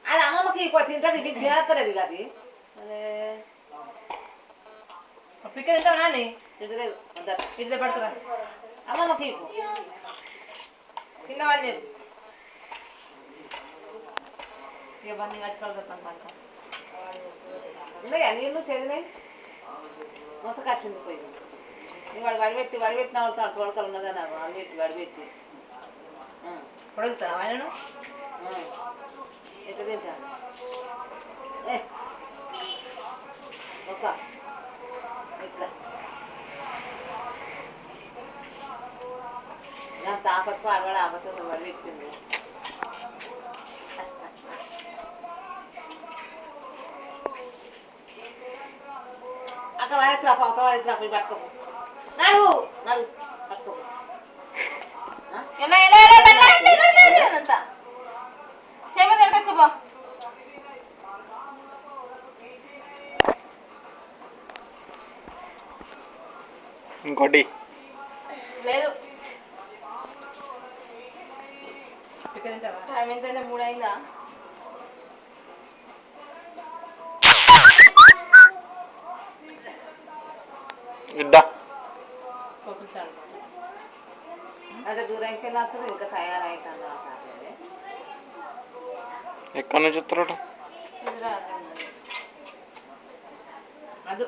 అది అమ్మమ్మకి తింటది మీకు తినక్కలేదు ఇక అది పిక్క తింటావు నాని తింటలేదు ఇట్లా పడుతురా అమ్మమ్మకి కింద పడలేదు ఇక బండి మర్చిపడుతాను పంట ఉన్నాయా నీళ్ళు చేదినాయి మొసకచ్చింది పోయి వాడు వడిపెట్టిన తొడకలు ఉన్నదా నాకు వడిపెట్టి పొడుగుతాను ఆయనను ఎట్లా తింటాను ఒక ఇట్లా నా తాపత్కు ఆడవాడు ఆపత్తులు వడిపెట్టింది అక్క వారేస్తా ఒక వారేస్తా పోయి పట్టుకోపు నడు నడు పట్టుకోపు ఇంకోటి లేదు టైం ఎంతైనా 3 అయిందా ఇద్దా అంటే దూరంకి వెళ్ళాల్సింది ఇంకా తయారైతాను ఎక్కడి నుంచి వస్తారు ఎదురా అది